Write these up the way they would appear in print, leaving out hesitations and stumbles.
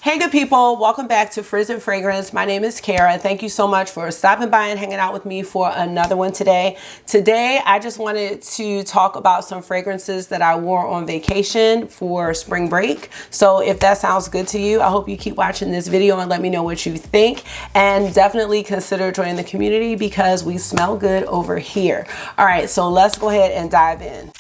Hey good people, welcome back to Frizz and Fragrance. My name is Cara. Thank you so much for stopping by and hanging out with me for another one today. Today, I just wanted to talk about some fragrances that I wore on vacation for spring break. So if that sounds good to you, I hope you keep watching this video and let me know what you think. And definitely consider joining the community because we smell good over here. All right, so let's go ahead and dive in.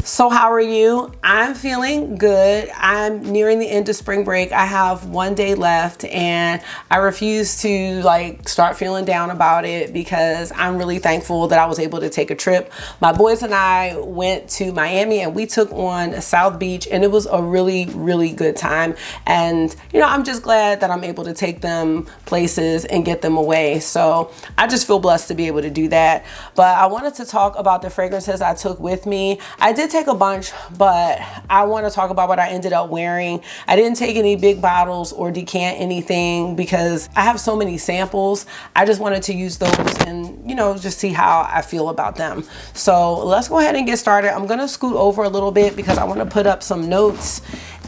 So how are you? I'm feeling good. I'm nearing the end of spring break. I have one day left and I refuse to start feeling down about it because I'm really thankful that I was able to take a trip. My boys and I went to Miami and we took on South Beach and it was a really good time. And I'm just glad that I'm able to take them places and get them away. So I just feel blessed to be able to do that. But I wanted to talk about the fragrances I took with me. I did take a bunch, but I want to talk about what I ended up wearing. I didn't take any big bottles or decant anything because I have so many samples. I just wanted to use those and just see how I feel about them. So let's go ahead and get started. I'm gonna scoot over a little bit because I want to put up some notes,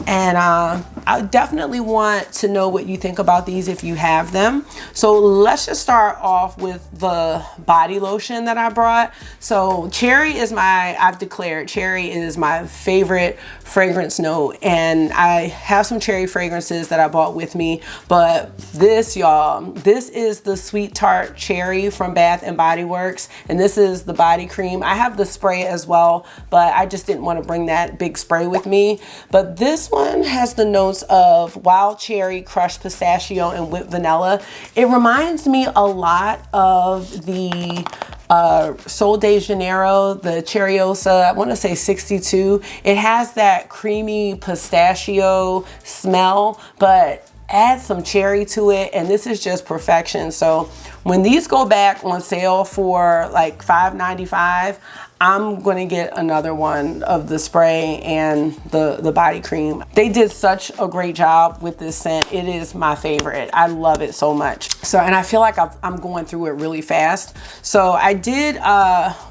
and I definitely want to know what you think about these if you have them. So let's just start off with the body lotion that I brought. So cherry is I've declared cherry is my favorite fragrance note, and I have some cherry fragrances that I bought with me, but this, y'all, this is the Sweet Tart Cherry from Bath and Body Works, and this is the body cream. I have the spray as well, but I just didn't want to bring that big spray with me. But this one has the notes of wild cherry, crushed pistachio, and whipped vanilla. It reminds me a lot of the Sol de Janeiro, the Cherryosa, I want to say 62. It has that creamy pistachio smell, but add some cherry to it, and this is just perfection. So when these go back on sale for like $5.95, I'm going to get another one of the spray and the body cream. They did such a great job with this scent. It is my favorite. I love it so much. So, and I feel like I'm going through it really fast. So I did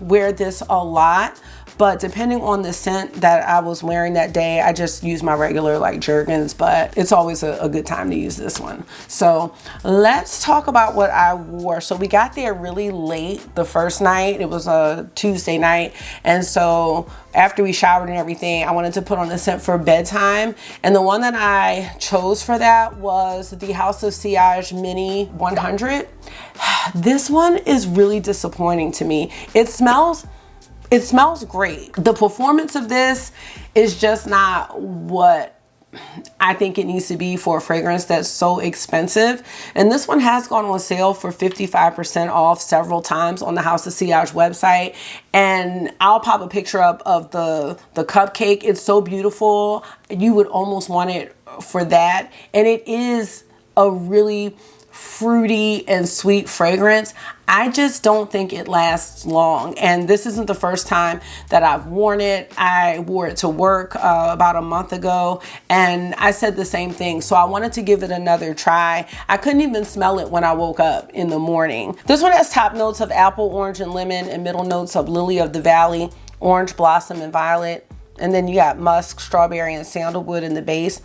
wear this a lot, but depending on the scent that I was wearing that day, I just use my regular Jergens, but it's always a good time to use this one. So let's talk about what I wore. So we got there really late the first night. It was a Tuesday night. And so after we showered and everything, I wanted to put on a scent for bedtime. And the one that I chose for that was the House of Sillage Minnie 100. This one is really disappointing to me. It smells great. The performance of this is just not what I think it needs to be for a fragrance that's so expensive. And this one has gone on sale for 55% off several times on the House of Sillage website. And I'll pop a picture up of the cupcake. It's so beautiful. You would almost want it for that. And it is a really fruity and sweet fragrance. I just don't think it lasts long, and this isn't the first time that I've worn it. I wore it to work about a month ago, and I said the same thing, so I wanted to give it another try. I couldn't even smell it when I woke up in the morning. This one has top notes of apple, orange, and lemon, and middle notes of lily of the valley, orange blossom, and violet, and then you got musk, strawberry, and sandalwood in the base.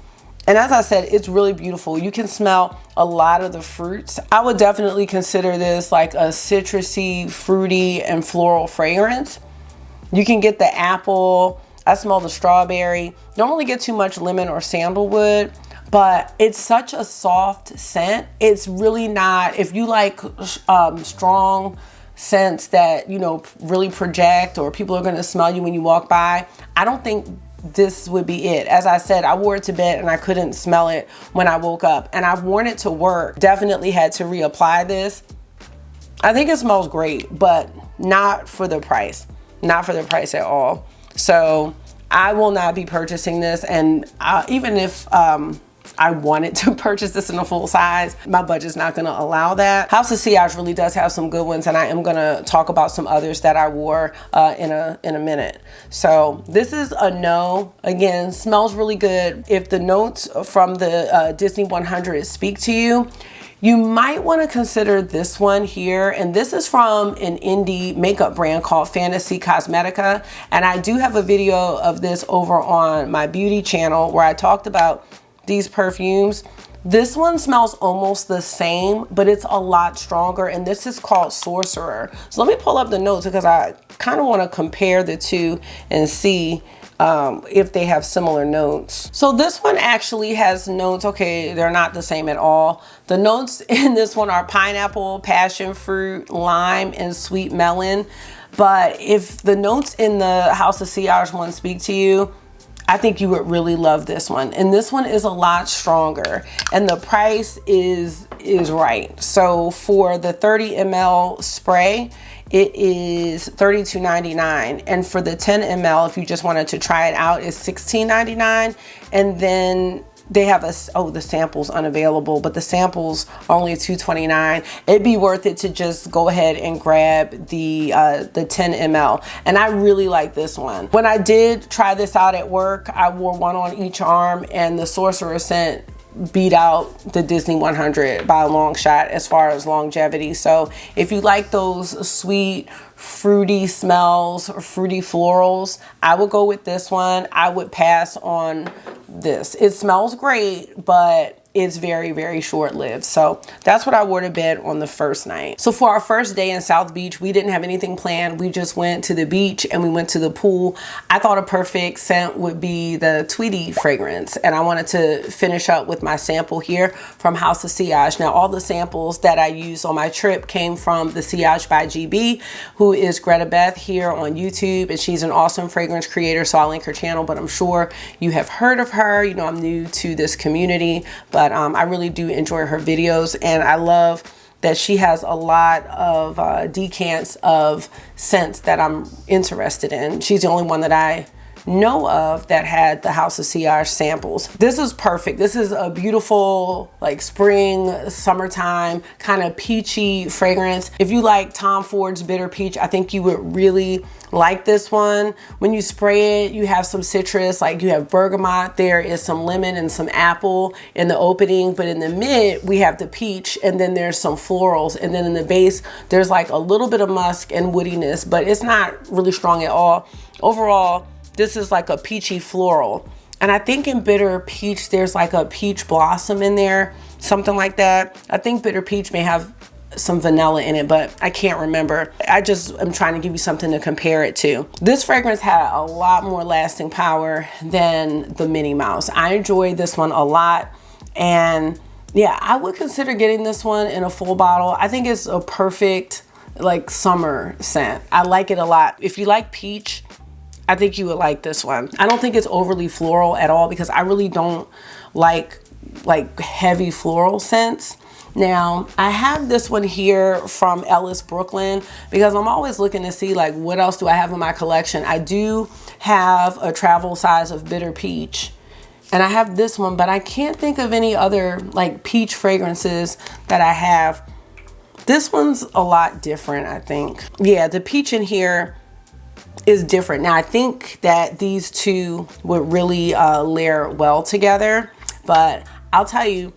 And as I said, it's really beautiful. You can smell a lot of the fruits. I would definitely consider this like a citrusy, fruity, and floral fragrance. You can get the apple. I smell the strawberry. Don't really get too much lemon or sandalwood, but it's such a soft scent. It's really not, if you like strong scents that, really project or people are gonna smell you when you walk by, I don't think this would be it. As I said, I wore it to bed and I couldn't smell it when I woke up, and I've worn it to work. Definitely had to reapply this. I think it smells great, but not for the price. Not for the price at all. So I will not be purchasing this, and even if I wanted to purchase this in a full size, my budget's not gonna allow that. House of Sillage really does have some good ones, and I am gonna talk about some others that I wore in a minute. So this is a no. Again, smells really good. If the notes from the Disney 100 speak to you, you might want to consider this one here, and this is from an indie makeup brand called Fantasy Cosmetica, and I do have a video of this over on my beauty channel where I talked about these perfumes. This one smells almost the same, but it's a lot stronger, and this is called Sorcerer. So let me pull up the notes because I kind of want to compare the two and see if they have similar notes. So this one actually has notes. Okay, they're not the same at all. The notes in this one are pineapple, passion fruit, lime, and sweet melon. But if the notes in the House of Sillage one speak to you, I think you would really love this one. And this one is a lot stronger, and the price is right. So for the 30 ml spray, it is $32.99. And for the 10 ml, if you just wanted to try it out, is $16.99. And then they have the samples unavailable, but the samples are only $2.29. It'd be worth it to just go ahead and grab the 10 ml. And I really like this one. When I did try this out at work, I wore one on each arm, and the Sorcerer scent beat out the Disney 100 by a long shot as far as longevity. So if you like those sweet, fruity smells or fruity florals, I would go with this one. I would pass on this. It smells great, but it's very, very short-lived. So that's what I wore to bed on the first night. So for our first day in South Beach, we didn't have anything planned. We just went to the beach and we went to the pool. I thought a perfect scent would be the Tweety fragrance, and I wanted to finish up with my sample here from House of Sillage. Now, all the samples that I used on my trip came from the Sillage by GB, who is Greta Beth here on YouTube, and she's an awesome fragrance creator, so I'll link her channel, but I'm sure you have heard of her. You know, I'm new to this community, but I really do enjoy her videos, and I love that she has a lot of decants of scents that I'm interested in. She's the only one that I know of that had the House of Sillage samples. This is perfect. This is a beautiful, like, spring, summertime kind of peachy fragrance. If you like Tom Ford's Bitter Peach, I think you would really like this one. When you spray it, you have some citrus, like you have bergamot, there is some lemon and some apple in the opening, but in the mid we have the peach, and then there's some florals, and then in the base there's like a little bit of musk and woodiness, but it's not really strong at all. Overall, this is like a peachy floral. And I think in Bitter Peach, there's like a peach blossom in there, something like that. I think Bitter Peach may have some vanilla in it, but I can't remember. I just am trying to give you something to compare it to. This fragrance had a lot more lasting power than the Minnie Mouse. I enjoyed this one a lot, and yeah, I would consider getting this one in a full bottle. I think it's a perfect like summer scent. I like it a lot. If you like peach, I think you would like this one. I don't think it's overly floral at all, because I really don't like heavy floral scents. Now, I have this one here from Ellis Brooklyn, because I'm always looking to see like what else do I have in my collection. I do have a travel size of Bitter Peach, and I have this one, but I can't think of any other like peach fragrances that I have. This one's a lot different, I think. Yeah, the peach in here is different. Now, I think that these two would really layer well together, but I'll tell you,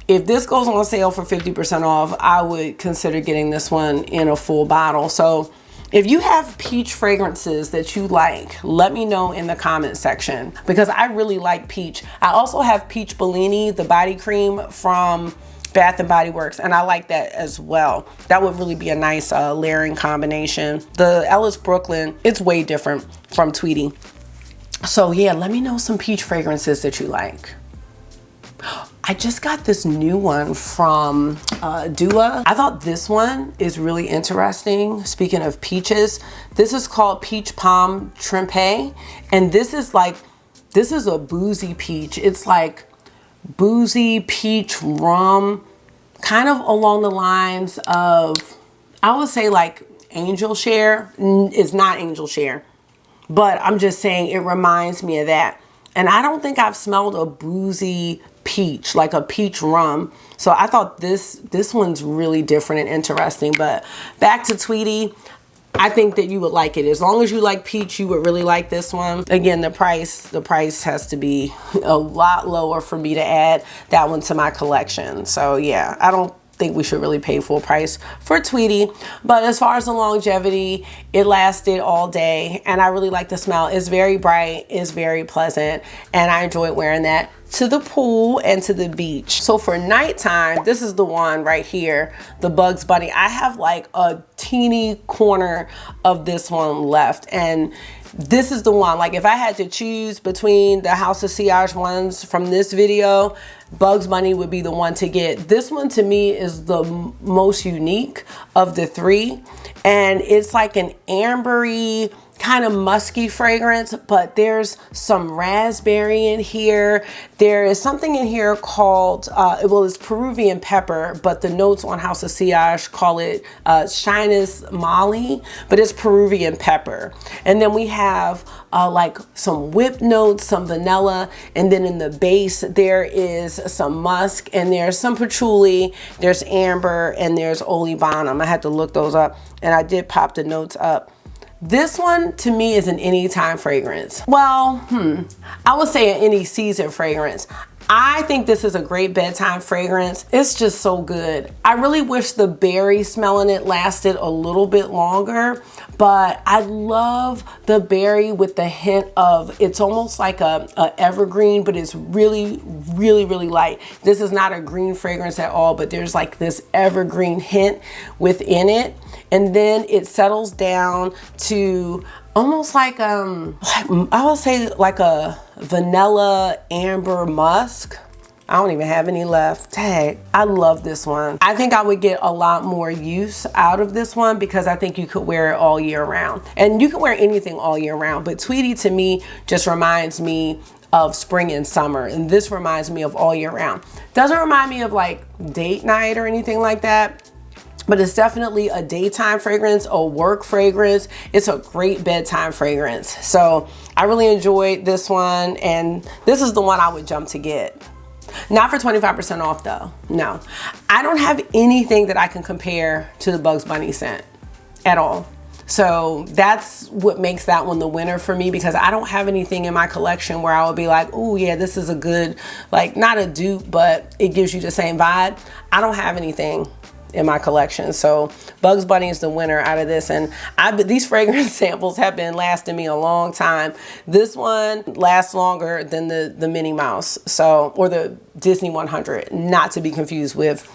if this goes on sale for 50% off, I would consider getting this one in a full bottle. So if you have peach fragrances that you like, let me know in the comment section, because I really like peach. I also have Peach Bellini, the body cream from Bath and Body Works, and I like that as well. That would really be a nice layering combination. The Ellis Brooklyn, it's way different from Tweety. So yeah, let me know some peach fragrances that you like. I just got this new one from Dua. I thought this one is really interesting. Speaking of peaches, this is called Peach Pomme Trempé, and this is a boozy peach. It's like boozy peach rum, kind of along the lines of, I would say like Angel Share. It's not Angel Share, but I'm just saying it reminds me of that. And I don't think I've smelled a boozy peach, like a peach rum. So I thought this one's really different and interesting. But back to Tweety, I think that you would like it. As long as you like peach, you would really like this one. Again, the price has to be a lot lower for me to add that one to my collection. So yeah, I don't think we should really pay full price for Tweety. But as far as the longevity, it lasted all day, and I really like the smell. It's very bright, it's very pleasant, and I enjoyed wearing that to the pool and to the beach. So for nighttime, this is the one right here, the Bugs Bunny. I have like a teeny corner of this one left, and this is the one, like if I had to choose between the House of Sillage ones from this video, Bugs Bunny would be the one to get. This one to me is the most unique of the three, and it's like an ambery kind of musky fragrance, but there's some raspberry in here. There is something in here called, well, it's Peruvian pepper, but the notes on House of Sillage call it Shinus Molly, but it's Peruvian pepper. And then we have like some whip notes, some vanilla, and then in the base there is some musk, and there's some patchouli, there's amber, and there's olibanum. I had to look those up, and I did pop the notes up. This one to me is an anytime fragrance. Well, I would say an any season fragrance. I think this is a great bedtime fragrance. It's just so good. I really wish the berry smell in it lasted a little bit longer, but I love the berry with the hint of, it's almost like a evergreen, but it's really, really, really light. This is not a green fragrance at all, but there's like this evergreen hint within it. And then it settles down to almost like, I would say like a vanilla amber musk. I don't even have any left. Dang, I love this one. I think I would get a lot more use out of this one because I think you could wear it all year round. And you can wear anything all year round, but Tweety to me just reminds me of spring and summer, and this reminds me of all year round. Doesn't remind me of like date night or anything like that, but it's definitely a daytime fragrance, a work fragrance. It's a great bedtime fragrance. So I really enjoyed this one, and this is the one I would jump to get. Not for 25% off though, no. I don't have anything that I can compare to the Bugs Bunny scent at all. So that's what makes that one the winner for me, because I don't have anything in my collection where I would be like, oh yeah, this is a good, like not a dupe, but it gives you the same vibe. I don't have anything in my collection. So Bugs Bunny is the winner out of this, and these fragrance samples have been lasting me a long time. This one lasts longer than the Minnie Mouse, so, or the Disney 100, not to be confused with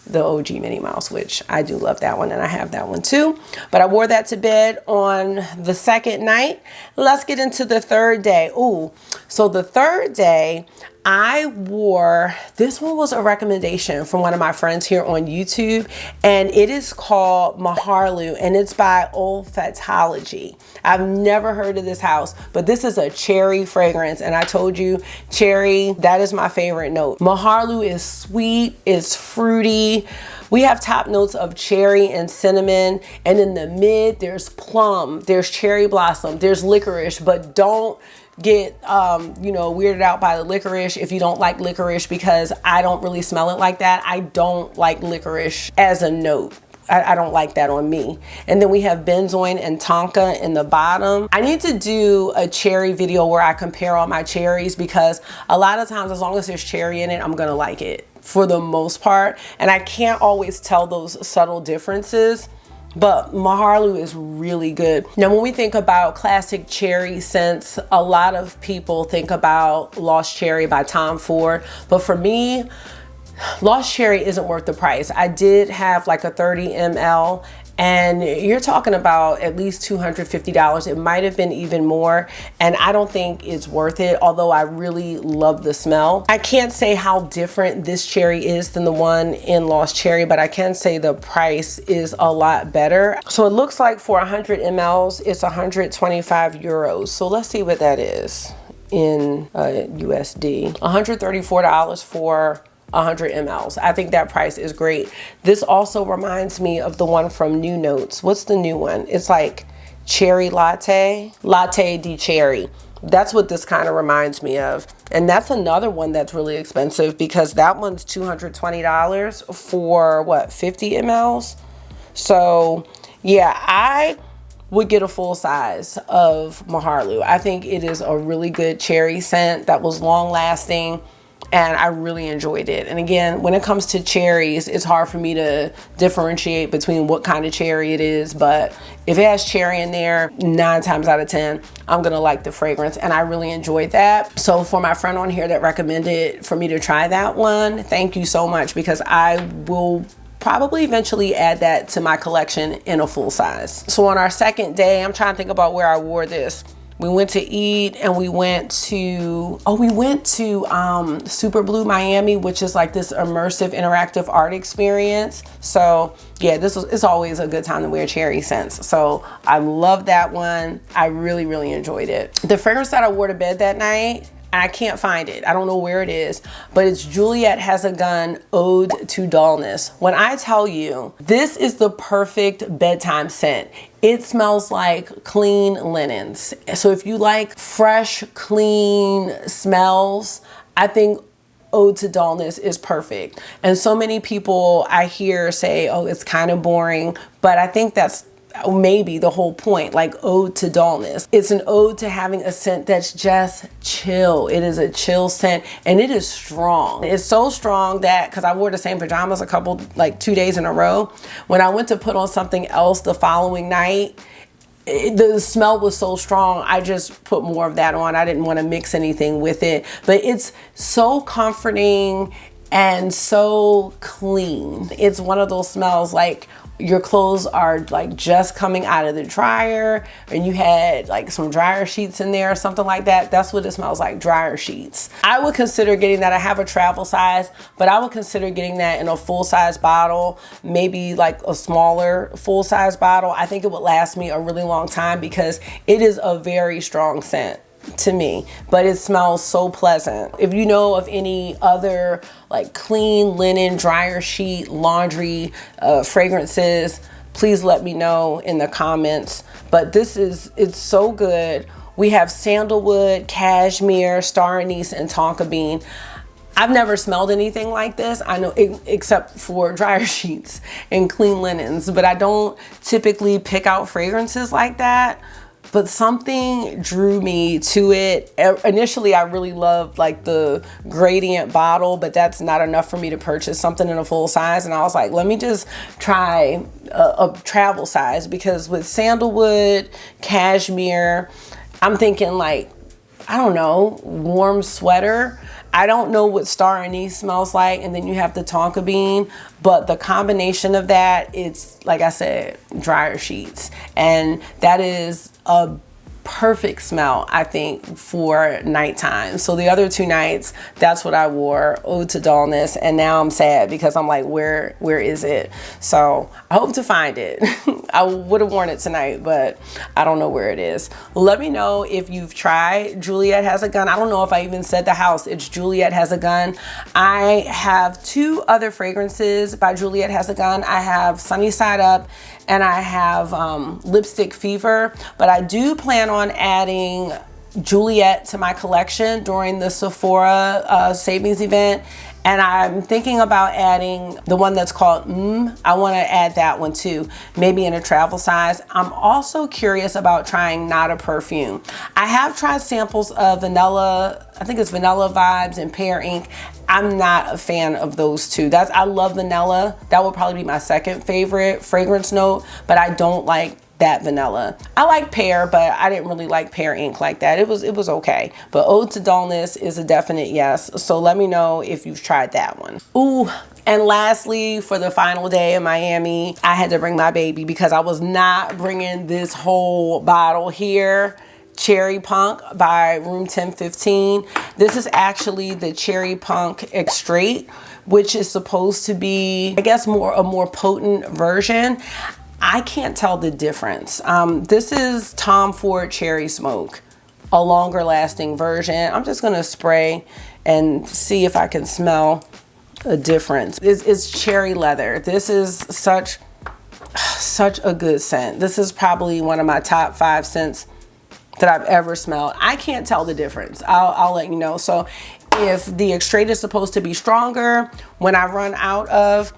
the OG Minnie Mouse, which I do love that one, and I have that one too. But I wore that to bed on the second night. Let's get into the third day. Ooh, so the third day I wore, this one was a recommendation from one of my friends here on YouTube, and it is called Marharloo, and it's by Olfattology. I've never heard of this house, but this is a cherry fragrance, and I told you, cherry, that is my favorite note. Marharloo is sweet, it's fruity. We have top notes of cherry and cinnamon, and in the mid, there's plum, there's cherry blossom, there's licorice, but don't get you know, weirded out by the licorice if you don't like licorice, because I don't really smell it like that. I don't like licorice as a note. I don't like that on me. And then we have benzoin and tonka in the bottom. I need to do a cherry video where I compare all my cherries, because a lot of times, as long as there's cherry in it, I'm gonna like it for the most part. And I can't always tell those subtle differences. But Marharloo is really good. Now, when we think about classic cherry scents, a lot of people think about Lost Cherry by Tom Ford. But for me, Lost Cherry isn't worth the price. I did have like a 30 ml, and you're talking about at least $250. It might have been even more, and I don't think it's worth it, although I really love the smell. I can't say how different this cherry is than the one in Lost Cherry, but I can say the price is a lot better. So it looks like for 100 mLs, it's 125 euros. So let's see what that is in USD. $134 for 100 mLs. I think that price is great. This also reminds me of the one from New Notes. What's the new one? It's like cherry latte di cherry. That's what this kind of reminds me of. And that's another one that's really expensive, because that one's $220 for what, 50 mLs? So yeah, I would get a full size of Marharloo. I think it is a really good cherry scent that was long lasting. and I really enjoyed it. And again, when it comes to cherries, it's hard for me to differentiate between what kind of cherry it is, but if it has cherry in there, 9 times out of 10, I'm gonna like the fragrance, and I really enjoyed that. So for my friend on here that recommended for me to try that one, thank you so much, because I will probably eventually add that to my collection in a full size. So on our second day, I'm trying to think about where I wore this. We went to eat, and we went to Super Blue Miami, which is like this immersive interactive art experience. So yeah, it's always a good time to wear cherry scents. So I love that one. I really, really enjoyed it. The fragrance that I wore to bed that night, I can't find it. I don't know where it is, but it's Juliette Has a Gun Ode to Dullness. When I tell you, this is the perfect bedtime scent. It smells like clean linens. So if you like fresh, clean smells, I think Ode to Dullness is perfect. And so many people I hear say, oh, it's kind of boring, but I think that's maybe the whole point, like ode to dullness. It's an ode to having a scent that's just chill. It is a chill scent, and it is strong. It's so strong that, because I wore the same pajamas like 2 days in a row, when I went to put on something else the following night, the smell was so strong, I just put more of that on. I didn't want to mix anything with it, but it's so comforting and so clean. It's one of those smells like your clothes are like just coming out of the dryer, and you had like some dryer sheets in there or something like that. That's what it smells like, dryer sheets. I would consider getting that. I have a travel size, but I would consider getting that in a full size bottle, maybe like a smaller full size bottle. I think it would last me a really long time, because it is a very strong scent to me, but it smells so pleasant. If you know of any other like clean linen, dryer sheet, laundry fragrances, please let me know in the comments. But it's so good. We have sandalwood, cashmere, star anise, and tonka bean. I've never smelled anything like this, I know, except for dryer sheets and clean linens, but I don't typically pick out fragrances like that. But something drew me to it. Initially, I really loved like the gradient bottle, but that's not enough for me to purchase something in a full size. And I was like, let me just try a travel size, because with sandalwood, cashmere, I'm thinking like, I don't know, warm sweater. I don't know what star anise smells like, and then you have the tonka bean, but the combination of that, it's like I said, dryer sheets, and that is a perfect smell, I think, for nighttime. So the other 2 nights, that's what I wore, Ode to Dullness, and now I'm sad because I'm like, where is it? So I hope to find it. I would have worn it tonight, but I don't know where it is. Let me know if you've tried Juliette Has a Gun. I don't know if I even said the house. It's Juliette Has a Gun. I have 2 other fragrances by Juliette Has a Gun. I have Sunny Side Up, and I have Lipstick Fever, but I do plan on adding Juliette to my collection during the Sephora savings event. And I'm thinking about adding the one that's called I want to add that one too, maybe in a travel size. I'm also curious about trying Not a Perfume. I have tried samples of vanilla, I think it's Vanilla Vibes and Pear Ink. I'm not a fan of those two. I love vanilla. That would probably be my second favorite fragrance note, but I don't like that vanilla. I like pear, but I didn't really like Pear Ink like that. It was okay. But Ode to Dullness is a definite yes. So let me know if you've tried that one. Ooh, and lastly, for the final day in Miami, I had to bring my baby because I was not bringing this whole bottle here. Cherry Punk by Room 1015. This is actually the Cherry Punk Extrait, which is supposed to be, I guess, a more potent version. I can't tell the difference. This is Tom Ford Cherry Smoke, a longer lasting version. I'm just gonna spray and see if I can smell a difference. It's cherry leather. This is such a good scent. This is probably one of my top 5 scents that I've ever smelled. I can't tell the difference. I'll let you know. So if the Extrait is supposed to be stronger, when I run out of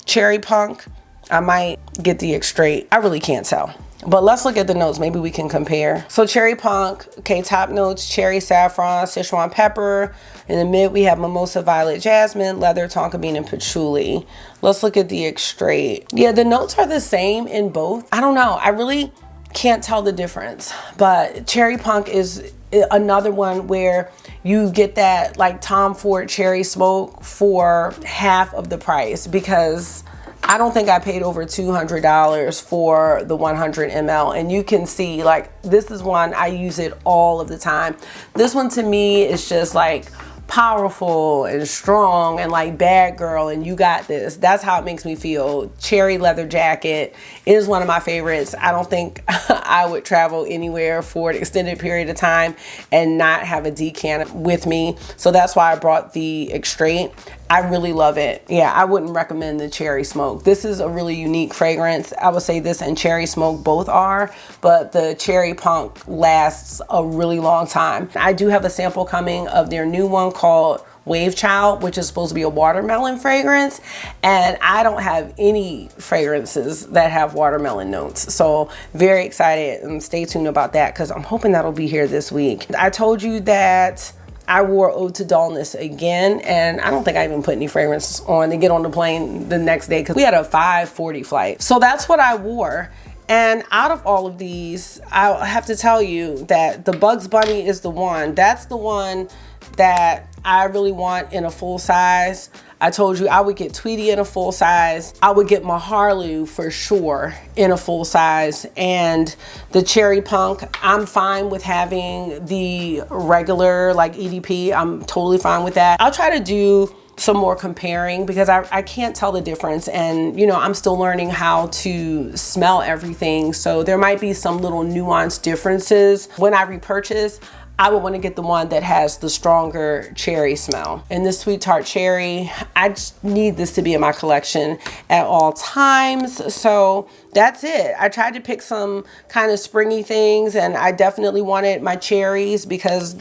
Cherry Punk, I might get the Extrait. I really can't tell. But let's look at the notes. Maybe we can compare. So cherry punk, okay, top notes, cherry saffron, Sichuan pepper. In the mid, we have mimosa, violet, jasmine, leather, tonka bean, and patchouli. Let's look at the extrait. Yeah, the notes are the same in both. I don't know. I really can't tell the difference. But cherry punk is another one where you get that like Tom Ford cherry smoke for half of the price, because I don't think I paid over $200 for the 100 ml. And you can see, like, this is one, I use it all of the time. This one to me is just like powerful and strong and like bad girl and you got this. That's how it makes me feel. Cherry leather jacket is one of my favorites. I don't think I would travel anywhere for an extended period of time and not have a decant with me. So that's why I brought the Extrait. I really love it. Yeah, I wouldn't recommend the cherry smoke. This is a really unique fragrance. I would say this and cherry smoke both are, but the cherry punk lasts a really long time. I do have a sample coming of their new one called Wave Child, which is supposed to be a watermelon fragrance, and I don't have any fragrances that have watermelon notes. So very excited, and stay tuned about that because I'm hoping that'll be here this week. I told you that I wore Ode to Dullness again, and I don't think I even put any fragrances on to get on the plane the next day because we had a 5:40 flight. So that's what I wore. And out of all of these, I have to tell you that the Bugs Bunny is the one. That's the one that I really want in a full size. I told you I would get Tweety in a full size. I would get Marharloo for sure in a full size. And the cherry punk, I'm fine with having the regular like EDP. I'm totally fine with that. I'll try to do some more comparing because I can't tell the difference, and you know, I'm still learning how to smell everything, so there might be some little nuanced differences. When I repurchase, I would want to get the one that has the stronger cherry smell. And this Sweet Tart Cherry, I just need this to be in my collection at all times. So that's it. I tried to pick some kind of springy things, and I definitely wanted my cherries because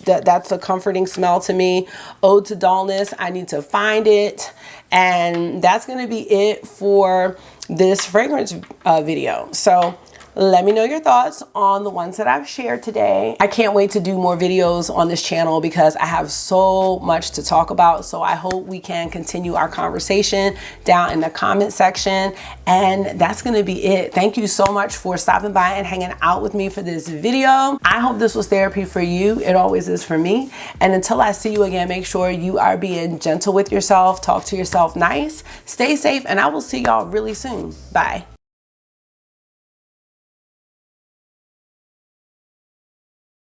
that's a comforting smell to me. Ode to Dullness, I need to find it. And that's going to be it for this fragrance video. So let me know your thoughts on the ones that I've shared today. I can't wait to do more videos on this channel because I have so much to talk about. So I hope we can continue our conversation down in the comment section. And that's gonna be it. Thank you so much for stopping by and hanging out with me for this video. I hope this was therapy for you. It always is for me. And until I see you again, make sure you are being gentle with yourself, talk to yourself nice, stay safe, and I will see y'all really soon. Bye.